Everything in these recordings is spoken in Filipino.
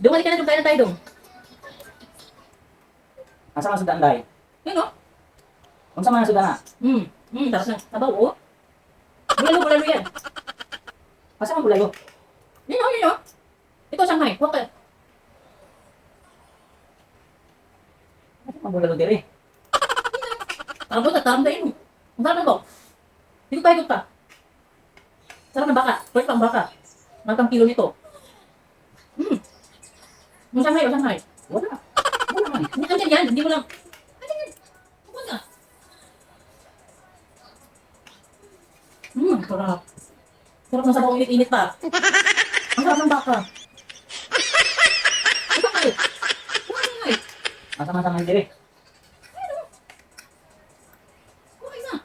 Dumalik ka na, kain na tayo dong. Asa man sudan day? Yun o. Unsa man sudan na? Tapos na, sabaw o. Bulalo yan. Asa man bulayo? Yun o. Ito, Shanghai. Huwag ka. Asa man bulalo diri? Tarang ko, tatarang tayo. Ang sarap ng ko. Higop pa, higop pa. Sarap ng baka. Pwede pang baka. Magkang kilo nito. Yung Shanghai o Shanghai. Wala. Wala man. Hindi, andyan yan. Hindi mo lang. Andyan yan. Huwag ka. Sarap. Sarap ng sabaw init-init pa. Ang sarap ng baka. Ang Shanghai. Ang Shanghai. Asa man sa man diri? Okay na.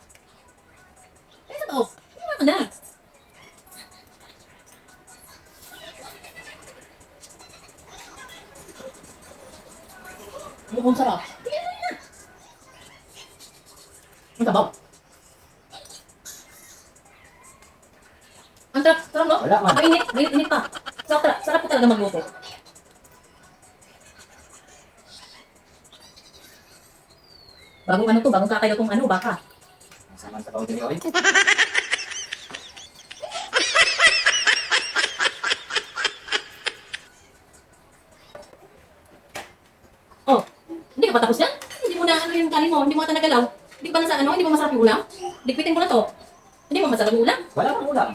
Eh, sabaw. Ano ka na? Mukhang sarap. Ang sabaw. Ang sarap, sarap no? Wala man. Mainit pa. Sarap ko talaga magluto. Bagong ano to, bagong kakayo tong ano, baka. Asa man sa bawo diri oy? Oh, hindi ka pa tapos yan? Hindi mo na ano yung kanin mo, hindi mo ata nagalaw. Hindi pa na sa ano, hindi mo masarap yung ulam? Dikpitin ko na to. Hindi mo masarap yung ulam? Wala man ulam.